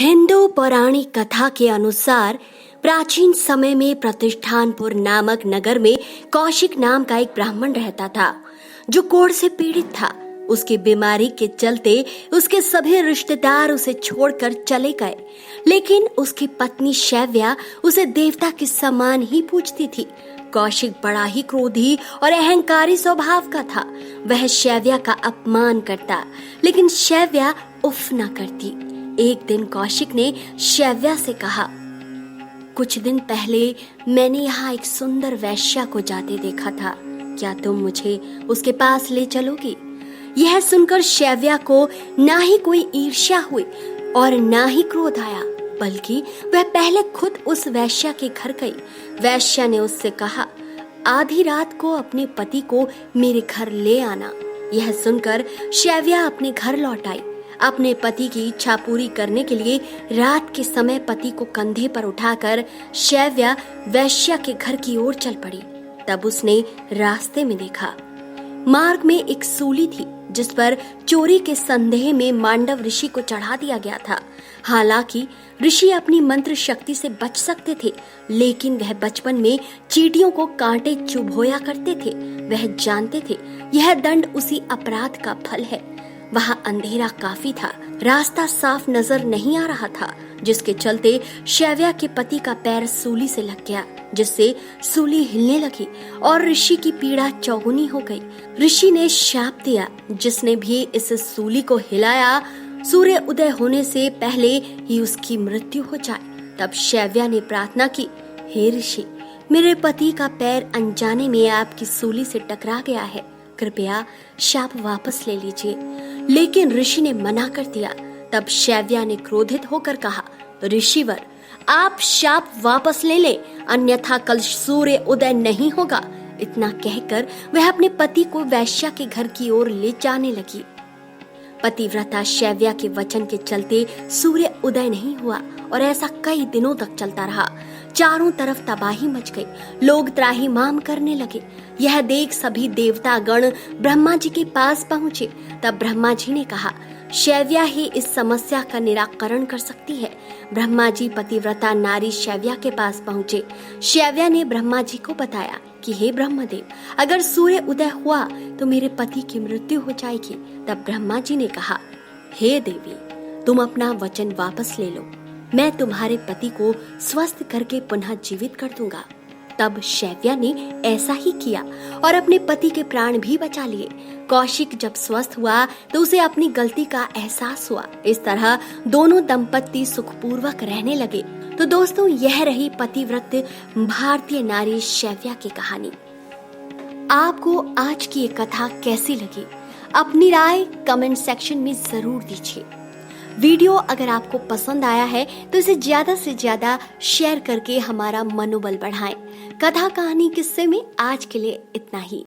हिंदू पौराणिक कथा के अनुसार प्राचीन समय में प्रतिष्ठानपुर नामक नगर में कौशिक नाम का एक ब्राह्मण रहता था जो कोढ़ से पीड़ित था। उसकी बीमारी के चलते उसके सभी रिश्तेदार उसे छोड़कर चले गए, लेकिन उसकी पत्नी शैव्या उसे देवता के समान ही पूजती थी। कौशिक बड़ा ही क्रोधी और अहंकारी स्वभाव का था। वह शैव्या का अपमान करता, लेकिन शैव्या उफ न करती। एक दिन कौशिक ने शैव्या से कहा, कुछ दिन पहले मैंने यहाँ एक सुंदर वैश्या को जाते देखा था, क्या तुम मुझे उसके पास ले चलोगी? यह सुनकर शैव्या को ना ही कोई ईर्ष्या हुई और ना ही क्रोध आया, बल्कि वह पहले खुद उस वैश्या के घर गई। वैश्या ने उससे कहा, आधी रात को अपने पति को मेरे घर ले आना। यह सुनकर शैव्या अपने घर लौट आई। अपने पति की इच्छा पूरी करने के लिए रात के समय पति को कंधे पर उठाकर शैव्या वैश्या के घर की ओर चल पड़ी। तब उसने रास्ते में देखा, मार्ग में एक सूली थी जिस पर चोरी के संदेह में मांडव ऋषि को चढ़ा दिया गया था। हालांकि ऋषि अपनी मंत्र शक्ति से बच सकते थे, लेकिन वह बचपन में चींटियों को कांटे चुभोया करते थे। वह जानते थे यह दंड उसी अपराध का फल है। वहां अंधेरा काफी था, रास्ता साफ नजर नहीं आ रहा था, जिसके चलते शैव्या के पति का पैर सूली से लग गया, जिससे सूली हिलने लगी और ऋषि की पीड़ा चौगुनी हो गई। ऋषि ने शाप दिया, जिसने भी इस सूली को हिलाया सूर्य उदय होने से पहले ही उसकी मृत्यु हो जाए। तब शैव्या ने प्रार्थना की, हे ऋषि, मेरे पति का पैर अनजाने में आपकी सूली से टकरा गया है, कृपया शाप वापस ले लीजिए। लेकिन ऋषि ने मना कर दिया। तब शैव्या ने क्रोधित होकर कहा, ऋषिवर, आप शाप वापस ले लें, अन्यथा कल सूर्य उदय नहीं होगा। इतना कहकर वह अपने पति को वैश्या के घर की ओर ले जाने लगी। पतिव्रता शैव्या के वचन के चलते सूर्य उदय नहीं हुआ और ऐसा कई दिनों तक चलता रहा। चारों तरफ तबाही मच गई, लोग त्राहिमाम करने लगे। यह देख सभी देवता गण ब्रह्मा जी के पास पहुँचे। तब ब्रह्मा जी ने कहा, शैव्या ही इस समस्या का निराकरण कर सकती है। ब्रह्मा जी पतिव्रता नारी शैव्या के पास पहुँचे। शैव्या ने ब्रह्मा जी को बताया कि हे ब्रह्मदेव, अगर सूर्य उदय हुआ तो मेरे पति की मृत्यु हो जाएगी। तब ब्रह्मा जी ने कहा, हे देवी, तुम अपना वचन वापस ले लो, मैं तुम्हारे पति को स्वस्थ करके पुनः जीवित कर दूंगा। तब शैव्या ने ऐसा ही किया और अपने पति के प्राण भी बचा लिए। कौशिक जब स्वस्थ हुआ तो उसे अपनी गलती का एहसास हुआ। इस तरह दोनों दंपत्ति सुखपूर्वक रहने लगे। तो दोस्तों, यह रही पतिव्रत भारतीय नारी शैव्या की कहानी। आपको आज की ये कथा कैसी लगी? अपनी राय कमेंट सेक्शन में जरूर दीजिए। वीडियो अगर आपको पसंद आया है तो इसे ज्यादा से ज्यादा शेयर करके हमारा मनोबल बढ़ाएं। कथा कहानी किस्से में आज के लिए इतना ही।